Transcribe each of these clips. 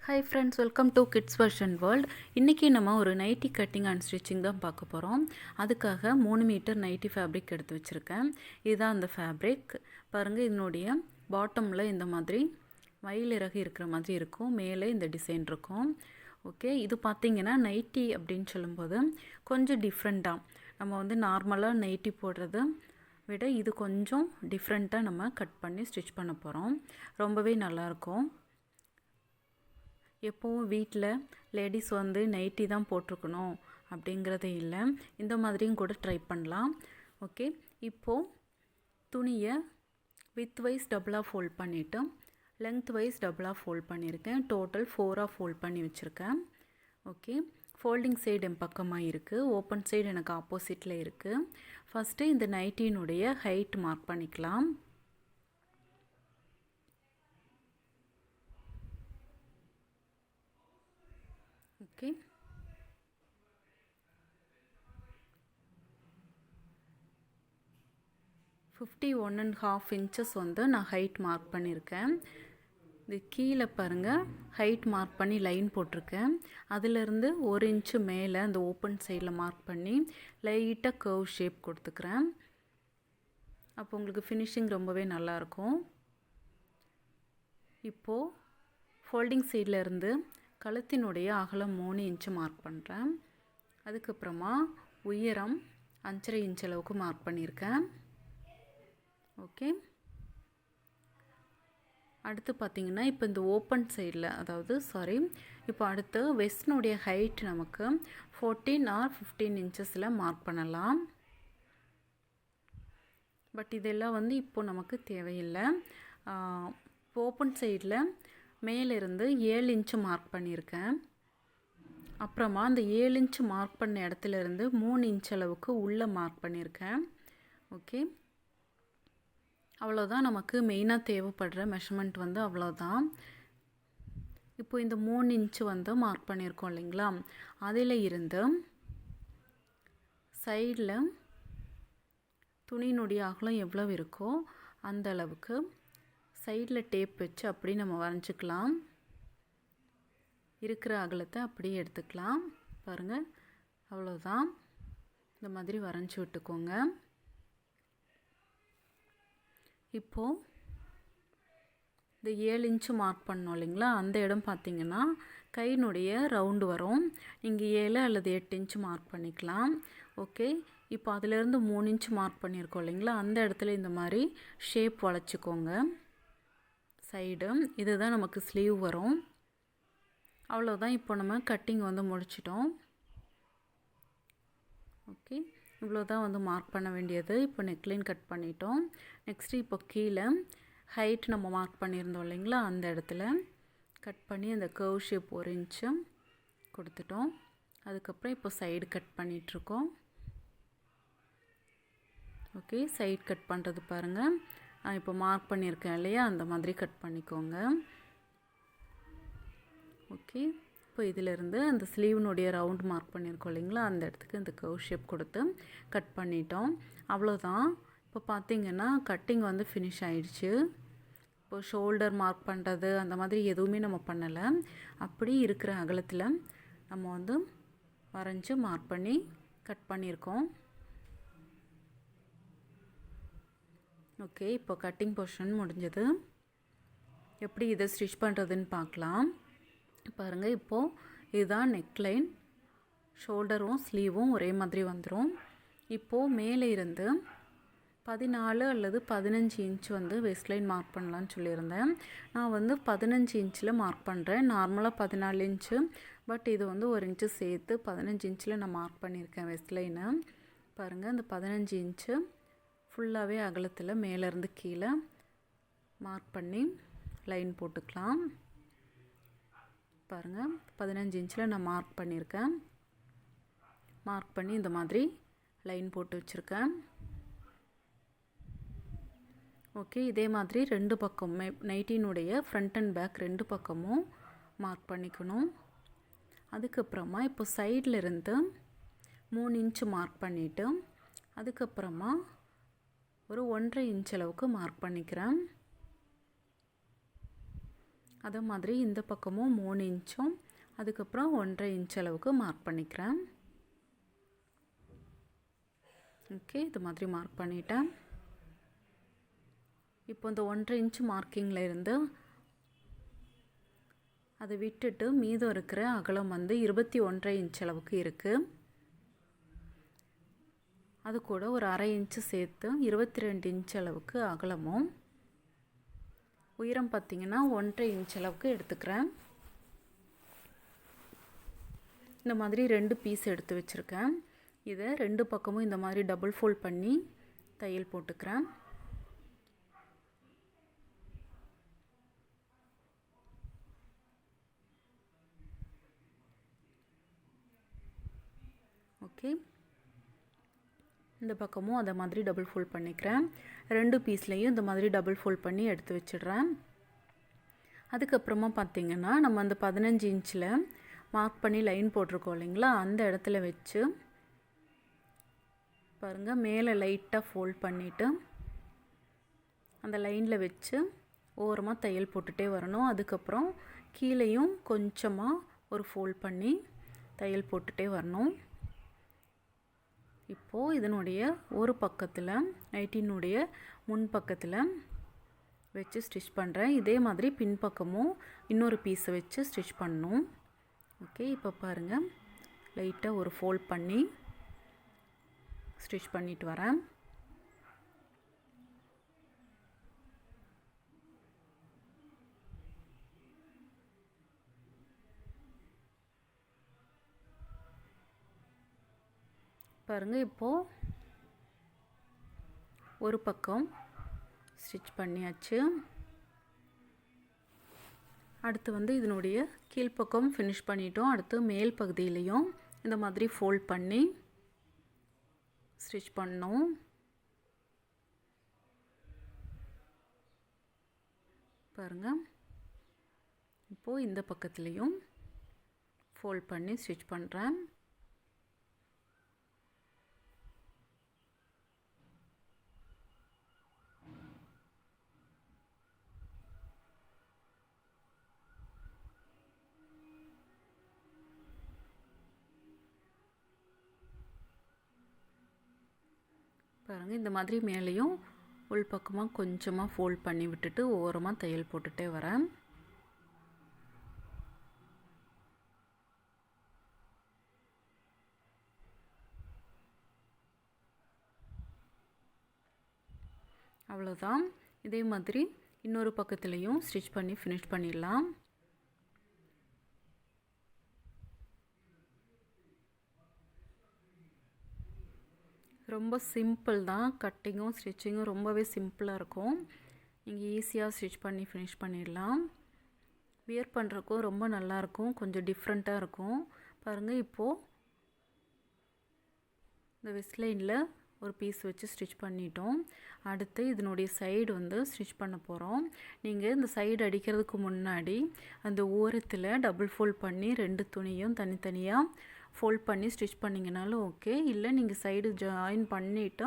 Hi friends, welcome to kids version world. இன்றைக்கி நம்ம ஒரு நைட்டி கட்டிங் அண்ட் ஸ்டிச்சிங் தான் பார்க்க போகிறோம். அதுக்காக 3 மீட்டர் நைட்டி ஃபேப்ரிக் எடுத்து வச்சுருக்கேன். இதுதான் அந்த ஃபேப்ரிக். பாருங்கள், இதனுடைய பாட்டமில் இந்த மாதிரி மயிலிறகு இருக்கிற மாதிரி இருக்கும், மேலே இந்த டிசைன் இருக்கும். ஓகே, இது பார்த்திங்கன்னா நைட்டி அப்படின்னு சொல்லும்போது கொஞ்சம் டிஃப்ரெண்ட்டாக நம்ம நார்மலாக நைட்டி போடுறது விட இது கொஞ்சம் டிஃப்ரெண்ட்டாக நம்ம கட் பண்ணி ஸ்டிச் பண்ண போகிறோம். ரொம்பவே நல்லாயிருக்கும். எப்போவும் வீட்டில் லேடிஸ் நைட்டி தான் போட்டிருக்கணும் அப்படிங்கிறதே இல்லை, இந்த மாதிரியும் கூட ட்ரை பண்ணலாம். ஓகே, இப்போது துணியை வித் வைஸ் டபுளாக ஃபோல்ட் பண்ணிவிட்டு லென்த் வைஸ் டபுளாக ஃபோல்ட் பண்ணியிருக்கேன். டோட்டல் 4ஆக ஃபோல்ட் பண்ணி வச்சுருக்கேன். ஓகே, ஃபோல்டிங் சைடு என் பக்கமாக இருக்குது, ஓப்பன் சைடு எனக்கு ஆப்போசிட்டில் இருக்குது. ஃபஸ்ட்டு இந்த நைட்டினுடைய ஹைட் மார்க் பண்ணிக்கலாம். ஓகே, ஃபிஃப்டி 1.5 இன்ச்சஸ் நான் ஹைட் மார்க் பண்ணியிருக்கேன். இது கீழே பாருங்கள், ஹைட் மார்க் பண்ணி லைன் போட்டிருக்கேன். அதிலிருந்து 1 இன்ச்சு மேலே அந்த ஓப்பன் சைடில் மார்க் பண்ணி லைட்டாக கர்வ் ஷேப் கொடுத்துக்கிறேன். அப்போ உங்களுக்கு ஃபினிஷிங் ரொம்பவே நல்லாயிருக்கும். இப்போது ஃபோல்டிங் சைடில் இருந்து கழுத்தினுடைய அகலம் 3 இன்ச்சு மார்க் பண்ணுறேன். அதுக்கப்புறமா உயரம் 5.5 இன்ச் அளவுக்கு மார்க் பண்ணியிருக்கேன். ஓகே, அடுத்து பார்த்திங்கன்னா இப்போ இந்த ஓப்பன் சைடில் இப்போ அடுத்து வெஸ்ட்னுடைய ஹைட் நமக்கு 14 ஆர் 15 இன்ச்சஸில் மார்க் பண்ணலாம். பட் இதெல்லாம் இப்போ நமக்கு தேவையில்லை. ஓப்பன் சைடில் மேலிருந்து 7 இன்ச்சு மார்க் பண்ணியிருக்கேன். அப்புறமா அந்த 7 இன்ச்சு மார்க் பண்ண இடத்துலேருந்து 3 இன்ச் அளவுக்கு உள்ளே மார்க் பண்ணியிருக்கேன். ஓகே, அவ்வளோதான் நமக்கு மெயினாக தேவைப்படுற மெஷர்மெண்ட் அவ்வளோதான். இப்போ இந்த 3 இன்ச்சு மார்க் பண்ணியிருக்கோம் இல்லைங்களா, அதில் இருந்து சைடில் துணியினுடைய அகலம் எவ்வளோ இருக்கோ அந்த அளவுக்கு சைடில் டேப் வச்சு அப்படி நம்ம வரைஞ்சிக்கலாம். இருக்கிற அகலத்தை அப்படியே எடுத்துக்கலாம். பாருங்கள், அவ்வளோதான். இந்த மாதிரி வரைஞ்சி விட்டுக்கோங்க. இப்போது இந்த 7 இன்ச்சு மார்க் பண்ணோம் இல்லைங்களா, அந்த இடம் பார்த்திங்கன்னா கையினுடைய ரவுண்டு வரும். இங்கே 7 அல்லது 8 இன்ச்சு மார்க் பண்ணிக்கலாம். ஓகே, இப்போ அதிலேருந்து 3 இன்ச்சு மார்க் பண்ணியிருக்கோம் இல்லைங்களா, அந்த இடத்துல இந்த மாதிரி ஷேப் வளைச்சிக்கோங்க. சைடு இதுதான் நமக்கு ஸ்லீவ் வரும். அவ்வளோதான். இப்போ நம்ம கட்டிங் முடிச்சிட்டோம். ஓகே, இவ்வளோ தான் மார்க் பண்ண வேண்டியது. இப்போ நெக்லைன் கட் பண்ணிட்டோம். நெக்ஸ்ட்டு இப்போ கீழே ஹைட் நம்ம மார்க் பண்ணியிருந்தோம் இல்லைங்களா, அந்த இடத்துல கட் பண்ணி அந்த கர்வ் ஷேப் 1 இன்ச்சு கொடுத்துட்டோம். அதுக்கப்புறம் இப்போ சைடு கட் பண்ணிகிட்ருக்கோம். ஓகே, சைடு கட் பண்ணுறது பாருங்கள், இப்போ மார்க் பண்ணியிருக்கேன் இல்லையா, அந்த மாதிரி கட் பண்ணிக்கோங்க. ஓகே, இப்போ இதிலிருந்து அந்த ஸ்லீவ்னுடைய ரவுண்ட் மார்க் பண்ணியிருக்கோம் இல்லைங்களா, அந்த இடத்துக்கு இந்த கர்வ் ஷேப் கொடுத்து கட் பண்ணிட்டோம். அவ்வளோதான். இப்போ பார்த்திங்கன்னா கட்டிங் ஃபினிஷ் ஆயிடுச்சு. இப்போ ஷோல்டர் மார்க் பண்ணுறது அந்த மாதிரி எதுவுமே நம்ம பண்ணலை. அப்படி இருக்கிற அகலத்தில் நம்ம வரைஞ்சி மார்க் பண்ணி கட் பண்ணியிருக்கோம். ஓகே, இப்போ கட்டிங் போர்ஷன் முடிஞ்சது. எப்படி இதை ஸ்டிச் பண்ணுறதுன்னு பார்க்கலாம். பாருங்கள், இப்போது இதுதான் நெக்லைன். ஷோல்டரும் ஸ்லீவும் ஒரே மாதிரி வந்துடும். இப்போது மேலே இருந்து 14 அல்லது 15 இன்ச் வெஸ்ட்லைன் மார்க் பண்ணலான்னு சொல்லியிருந்தேன். நான் 15 இன்ச்சில் மார்க் பண்ணுறேன். நார்மலாக 14 இன்ச்சு, பட் இது 1 இன்ச்சு சேர்த்து 15 இன்ச்சில் நான் மார்க் பண்ணியிருக்கேன் வெஸ்ட்லைனை. பாருங்கள், இந்த 15 இன்ச்சு ஃபுல்லாகவே அகலத்தில் மேலேருந்து கீழே மார்க் பண்ணி லைன் போட்டுக்கலாம். பாருங்கள், 15 இன்ச்சில் நான் மார்க் பண்ணியிருக்கேன். மார்க் பண்ணி இந்த மாதிரி லைன் போட்டு வச்சுருக்கேன். ஓகே, இதே மாதிரி 2 பக்கமுமே நைட்டினுடைய ஃப்ரண்ட் அண்ட் பேக் 2 பக்கமும் மார்க் பண்ணிக்கணும். அதுக்கப்புறமா இப்போ சைடில் இருந்து 3 இன்ச்சு மார்க் பண்ணிவிட்டு அதுக்கப்புறமா ஒரு 1.5 இன்ச் அளவுக்கு மார்க் பண்ணிக்கிறேன். அதே மாதிரி இந்த பக்கமும் 3 இன்ச்சும் அதுக்கப்புறம் 1.5 இன்ச் அளவுக்கு மார்க் பண்ணிக்கிறேன். ஓகே, இது மாதிரி மார்க் பண்ணிட்டேன். இப்போ இந்த 1.5 இன்ச் மார்க்கிங்கில் இருந்து அதை விட்டுட்டு மீதம் இருக்கிற அகலம் வந்து 21.5 இன்ச் அளவுக்கு இருக்குது. அது கூட ஒரு 1/2 இன்ச்சு சேர்த்து 22 இன்ச் அளவுக்கு அகலமும் உயரம் பார்த்திங்கன்னா 1.5 இன்ச் அளவுக்கு எடுத்துக்கிறேன். இந்த மாதிரி 2 பீஸ் எடுத்து வச்சுருக்கேன். இதை 2 பக்கமும் இந்த மாதிரி டபுள் ஃபோல்ட் பண்ணி தையல் போட்டுக்கிறேன். ஓகே, இந்த பக்கமும் அதை மாதிரி டபுள் ஃபோல்ட் பண்ணிக்கிறேன். 2 பீஸ்லேயும் இந்த மாதிரி டபுள் ஃபோல்ட் பண்ணி எடுத்து வச்சிடுறேன். அதுக்கப்புறமா பார்த்திங்கன்னா நம்ம அந்த 15 இன்ச்சில் மார்க் பண்ணி லைன் போட்டிருக்கோம் இல்லைங்களா, அந்த இடத்துல வச்சு பாருங்கள், மேலே லைட்டாக ஃபோல்ட் பண்ணிவிட்டு அந்த லைனில் வச்சு ஓரமாக தையல் போட்டுகிட்டே வரணும். அதுக்கப்புறம் கீழேயும் கொஞ்சமாக ஒரு ஃபோல்ட் பண்ணி தையல் போட்டுகிட்டே வரணும். இப்போது இதனுடைய ஒரு பக்கத்தில் நைட்டினுடைய முன் பக்கத்தில் வச்சு ஸ்டிச் பண்ணுறேன். இதே மாதிரி பின்பக்கமும் இன்னொரு பீஸை வச்சு ஸ்டிச் பண்ணணும். ஓகே, இப்போ பாருங்கள், லைட்டாக ஒரு ஃபோல்ட் பண்ணி ஸ்டிச் பண்ணிட்டு வரேன். பாருங்கள், இப்போது ஒரு பக்கம் ஸ்டிச் பண்ணியாச்சு. அடுத்து வந்து இதனுடைய கீழ்ப்பக்கம் ஃபினிஷ் பண்ணிட்டோம். அடுத்து மேல் பகுதியிலையும் இந்த மாதிரி ஃபோல்ட் பண்ணி ஸ்டிச் பண்ணோம். பாருங்கள், இப்போது இந்த பக்கத்துலேயும் ஃபோல்ட் பண்ணி ஸ்டிச் பண்ணுறேன். பாருங்கள், இந்த மாதிரி மேலேயும் உள் பக்கமாக கொஞ்சமாக ஃபோல்ட் பண்ணி விட்டுட்டு ஓரமாக தையல் போட்டுகிட்டே வரேன். அவ்வளோதான். இதே மாதிரி இன்னொரு பக்கத்துலேயும் ஸ்டிச் பண்ணி ஃபினிஷ் பண்ணிடலாம். ரொம்ப சிம்பிள் தான், கட்டிங்கும் ஸ்டிச்சிங்கும் ரொம்பவே சிம்பிளாக இருக்கும். நீங்கள் ஈஸியாக ஸ்டிச் பண்ணி ஃபினிஷ் பண்ணிடலாம். வியர் பண்ணுறக்கும் ரொம்ப நல்லாயிருக்கும், கொஞ்சம் டிஃப்ரெண்ட்டாக இருக்கும். பாருங்கள், இப்போது இந்த வெஸ்ட்லைனில் ஒரு பீஸ் வச்சு ஸ்டிச் பண்ணிட்டோம். அடுத்து இதனுடைய சைடு வந்து ஸ்டிச் பண்ண போகிறோம். நீங்கள் இந்த சைடு அடிக்கிறதுக்கு முன்னாடி அந்த ஓரத்தில் டபுள் ஃபோல்ட் பண்ணி 2 துணியும் தனித்தனியாக ஃபோல்ட் பண்ணி ஸ்டிச் பண்ணிங்கனாலும் ஓகே, இல்லை நீங்கள் சைடு ஜாயின் பண்ணிவிட்டு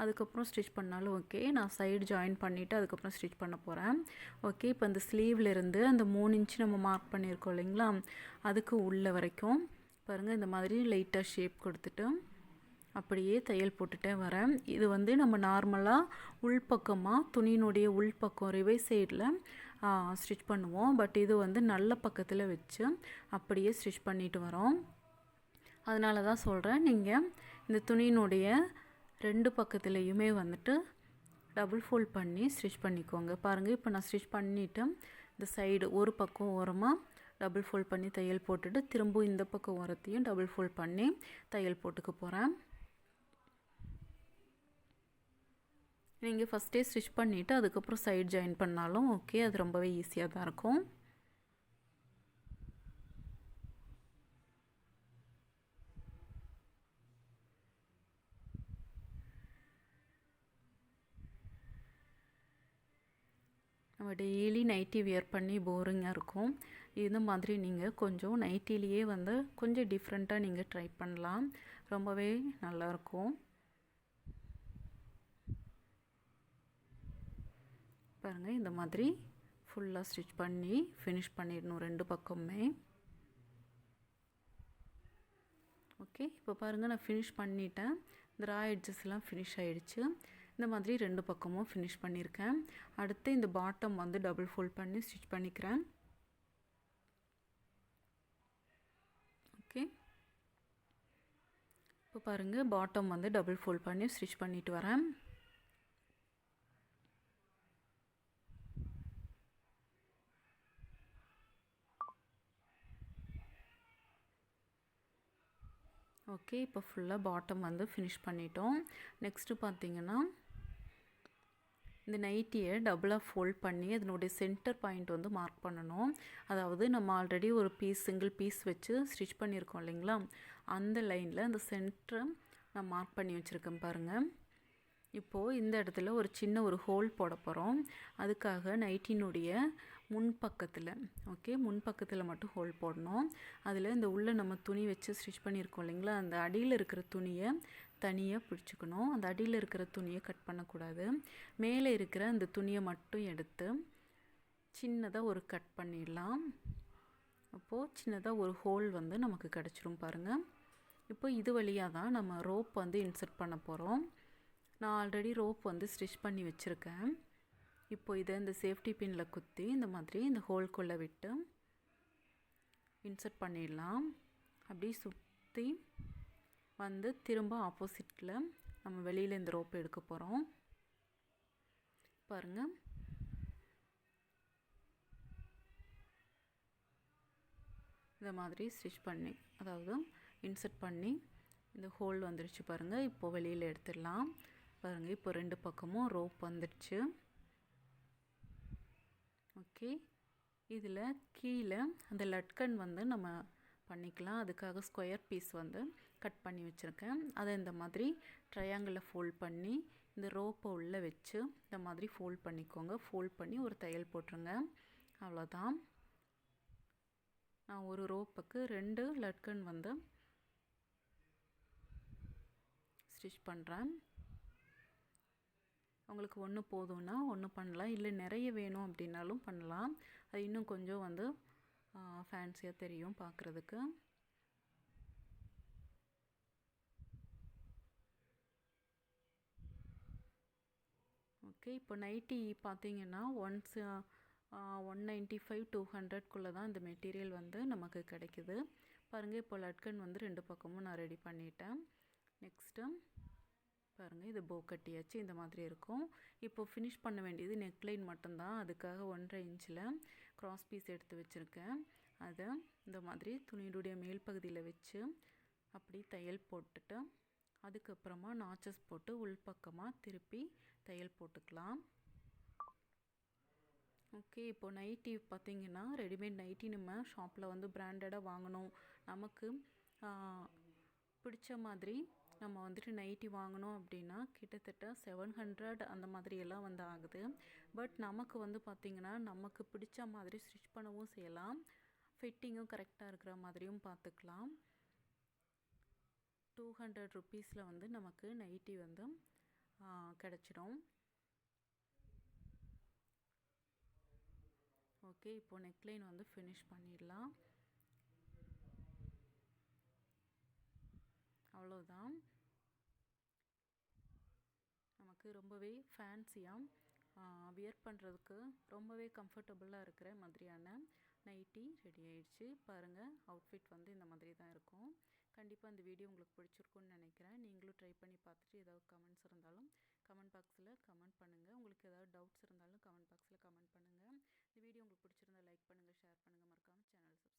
அதுக்கப்புறம் ஸ்டிச் பண்ணாலும் ஓகே. நான் சைடு ஜாயின் பண்ணிவிட்டு அதுக்கப்புறம் ஸ்டிச் பண்ண போகிறேன். ஓகே, இப்போ அந்த ஸ்லீவ்லேருந்து அந்த 3 இன்ச்சு நம்ம மார்க் பண்ணியிருக்கோம் இல்லைங்களா, அதுக்கு உள்ள வரைக்கும் பாருங்கள், இந்த மாதிரி லைட்டாக ஷேப் கொடுத்துட்டு அப்படியே தையல் போட்டுகிட்டே வரேன். இது வந்து நம்ம நார்மலாக உள்பக்கமாக துணியினுடைய உள்பக்கம் ரிவைஸ் சைடில் ஸ்டிச் பண்ணுவோம். பட் இது வந்து நல்ல பக்கத்தில் வச்சு அப்படியே ஸ்டிச் பண்ணிட்டு வரோம். அதனால தான் சொல்கிறேன், நீங்கள் இந்த துணியினுடைய 2 பக்கத்துலேயுமே வந்துட்டு டபுள் ஃபோல்ட் பண்ணி ஸ்டிச் பண்ணிக்கோங்க. பாருங்கள், இப்போ நான் ஸ்டிச் பண்ணிவிட்டு இந்த சைடு ஒரு பக்கம் ஓரமாக டபுள் ஃபோல்ட் பண்ணி தையல் போட்டுட்டு திரும்பவும் இந்த பக்கம் ஓரத்தையும் டபுள் ஃபோல்ட் பண்ணி தையல் போட்டுக்க போகிறேன். நீங்கள் ஃபஸ்ட்டே ஸ்டிச் பண்ணிவிட்டு அதுக்கப்புறம் சைடு ஜாயின் பண்ணாலும் ஓகே, அது ரொம்பவே ஈஸியாக தான் இருக்கும். நம்ம டெய்லி நைட்டி வியர் பண்ணி போரிங்காக இருக்கும். இந்த மாதிரி நீங்கள் கொஞ்சம் நைட்டிலேயே வந்து கொஞ்சம் டிஃப்ரெண்ட்டாக நீங்கள் ட்ரை பண்ணலாம், ரொம்பவே நல்லாயிருக்கும். பாருங்கள், இந்த மாதிரி ஃபுல்லாக ஸ்டிச் பண்ணி ஃபினிஷ் பண்ணிடணும் 2 பக்கமுமே. ஓகே, இப்போ பாருங்கள் நான் ஃபினிஷ் பண்ணிட்டேன். இந்த ரா எட்ஜஸ்லாம் ஃபினிஷ் ஆகிடுச்சு. இந்த மாதிரி 2 பக்கமும் ஃபினிஷ் பண்ணியிருக்கேன். அடுத்து இந்த பாட்டம் வந்து டபுள் ஃபோல்ட் பண்ணி ஸ்டிச் பண்ணிக்கிறேன். ஓகே, இப்போ பாருங்கள் பாட்டம் வந்து டபுள் ஃபோல்ட் பண்ணி ஸ்டிச் பண்ணிட்டு வரேன். ஓகே, இப்போ ஃபுல்லாக பாட்டம் வந்து ஃபினிஷ் பண்ணிட்டோம். நெக்ஸ்ட்டு பார்த்திங்கன்னா இந்த நைட்டியை டபுளாக ஃபோல்ட் பண்ணி அதனுடைய சென்டர் பாயிண்ட் வந்து மார்க் பண்ணணும். அதாவது நம்ம ஆல்ரெடி ஒரு சிங்கிள் பீஸ் வச்சு ஸ்டிச் பண்ணியிருக்கோம் இல்லைங்களா, அந்த லைனில் அந்த சென்டரை நான் மார்க் பண்ணி வச்சுருக்கேன் பாருங்கள். இப்போது இந்த இடத்துல ஒரு சின்ன ஒரு ஹோல் போட போகிறோம். அதுக்காக நைட்டினுடைய முன்பக்கத்தில் முன்பக்கத்தில் மட்டும் ஹோல் போடணும். அதில் இந்த உள்ளே நம்ம துணி வச்சு ஸ்டிச் பண்ணியிருக்கோம் இல்லைங்களா, அந்த அடியில் இருக்கிற துணியை தனியாக பிடிச்சிக்கணும். அந்த அடியில் இருக்கிற துணியை கட் பண்ணக்கூடாது. மேலே இருக்கிற அந்த துணியை மட்டும் எடுத்து சின்னதாக ஒரு கட் பண்ணிடலாம். அப்போது சின்னதாக ஒரு ஹோல் வந்து நமக்கு கிடச்சிரும் பாருங்கள். இப்போ இது வழியாக தான் நம்ம ரோப் வந்து இன்சர்ட் பண்ண போகிறோம். நான் ஆல்ரெடி ரோப் வந்து ஸ்டிச் பண்ணி வச்சுருக்கேன். இப்போ இதை இந்த சேஃப்டி பின்னில் குத்தி இந்த மாதிரி இந்த ஹோல்குள்ளே விட்டு இன்சர்ட் பண்ணிடலாம். அப்படி சுற்றி வந்து திரும்ப ஆப்போசிட்டில் நம்ம வெளியில் இந்த ரோப் எடுக்க போகிறோம். பாருங்கள், இந்த மாதிரி ஸ்டிச் பண்ணி அதாவது இன்சர்ட் பண்ணி இந்த ஹோல் வந்துடுச்சு பாருங்கள். இப்போ வெளியில் எடுத்துடலாம். பாருங்கள், இப்போ 2 பக்கமும் ரோப் வந்துடுச்சு. ஓகே, இதில் கீழே அந்த லட்கன் வந்து நம்ம பண்ணிக்கலாம். அதுக்காக ஸ்கொயர் பீஸ் வந்து கட் பண்ணி வச்சுருக்கேன். அதை இந்த மாதிரி ட்ரையாங்கிளில் ஃபோல்ட் பண்ணி இந்த ரோப்பை உள்ளே வச்சு இந்த மாதிரி ஃபோல்ட் பண்ணிக்கோங்க. ஃபோல்ட் பண்ணி ஒரு தையல் போட்டுருங்க. அவ்வளோதான். நான் ஒரு ரோப்புக்கு 2 லட்கன் வந்து ஸ்டிச் பண்ணுறேன். உங்களுக்கு ஒன்று போதும்னா ஒன்று பண்ணலாம், இல்லை நிறைய வேணும் அப்படின்னாலும் பண்ணலாம். அது இன்னும் கொஞ்சம் வந்து ஃபேன்சியாக தெரியும் பார்க்குறதுக்கு. ஓகே, இப்போ நைட்டி பார்த்தீங்கன்னா 195 200 தான் இந்த மெட்டீரியல் வந்து நமக்கு கிடைக்குது. பாருங்கள், இப்போ லட்கன் வந்து 2 பக்கமும் நான் ரெடி பண்ணிட்டேன். நெக்ஸ்ட்டு பாருங்கள், இது போ கட்டியாச்சு. இந்த மாதிரி இருக்கும். இப்போ ஃபினிஷ் பண்ண வேண்டியது நெக்லைன் மட்டும்தான். அதுக்காக 1.5 இன்ச்சில் க்ராஸ் பீஸ் எடுத்து வச்சுருக்கேன். அதை இந்த மாதிரி துணியுடைய மேல் பகுதியில் வச்சு அப்படி தையல் போட்டுட்டு அதுக்கப்புறமா நாச்சஸ் போட்டு உள்பக்கமாக திருப்பி தையல் போட்டுக்கலாம். ஓகே, இப்போ நைட்டி பார்த்திங்கன்னா ரெடிமேட் நைட்டி நம்ம ஷாப்பில் வந்து பிராண்டடாக வாங்கணும், நமக்கு பிடிச்ச மாதிரி நம்ம வந்துட்டு நைட்டி வாங்கணும் அப்படின்னா கிட்டத்தட்ட 700 அந்த மாதிரியெல்லாம் வந்து ஆகுது. பட் நமக்கு வந்து பார்த்திங்கன்னா நமக்கு பிடிச்ச மாதிரி ஸ்டிச் பண்ணவும் செய்யலாம், ஃபிட்டிங்கும் கரெக்டாக இருக்கிற மாதிரியும் பார்த்துக்கலாம். 200 ருப்பீஸில் வந்து நமக்கு நைட்டி வந்து கிடச்சிடும். ஓகே, இப்போ நெக்லைன் வந்து ஃபினிஷ் பண்ணிடலாம். அவ்வளோதான். நமக்கு ரொம்பவே ஃபேன்சியாக வியர் பண்ணுறதுக்கு ரொம்பவே கம்ஃபர்டபுளாக இருக்கிற மாதிரியான நைட்டி ரெடி ஆயிடுச்சு. பாருங்கள், அவுட்ஃபிட் வந்து இந்த மாதிரி தான் இருக்கும். கண்டிப்பாக இந்த வீடியோ உங்களுக்கு பிடிச்சிருக்குன்னு நினைக்கிறேன். நீங்களும் ட்ரை பண்ணி பார்த்துட்டு ஏதாவது கமெண்ட்ஸ் இருந்தாலும் கமெண்ட் பாக்ஸில் கமெண்ட் பண்ணுங்கள். உங்களுக்கு ஏதாவது டவுட்ஸ் இருந்தாலும் கமெண்ட் பாக்ஸில் கமெண்ட் பண்ணுங்கள். இந்த வீடியோ உங்களுக்கு பிடிச்சிருந்தா லைக் பண்ணுங்கள், ஷேர் பண்ணுங்கள், மறக்காமல் சேனல்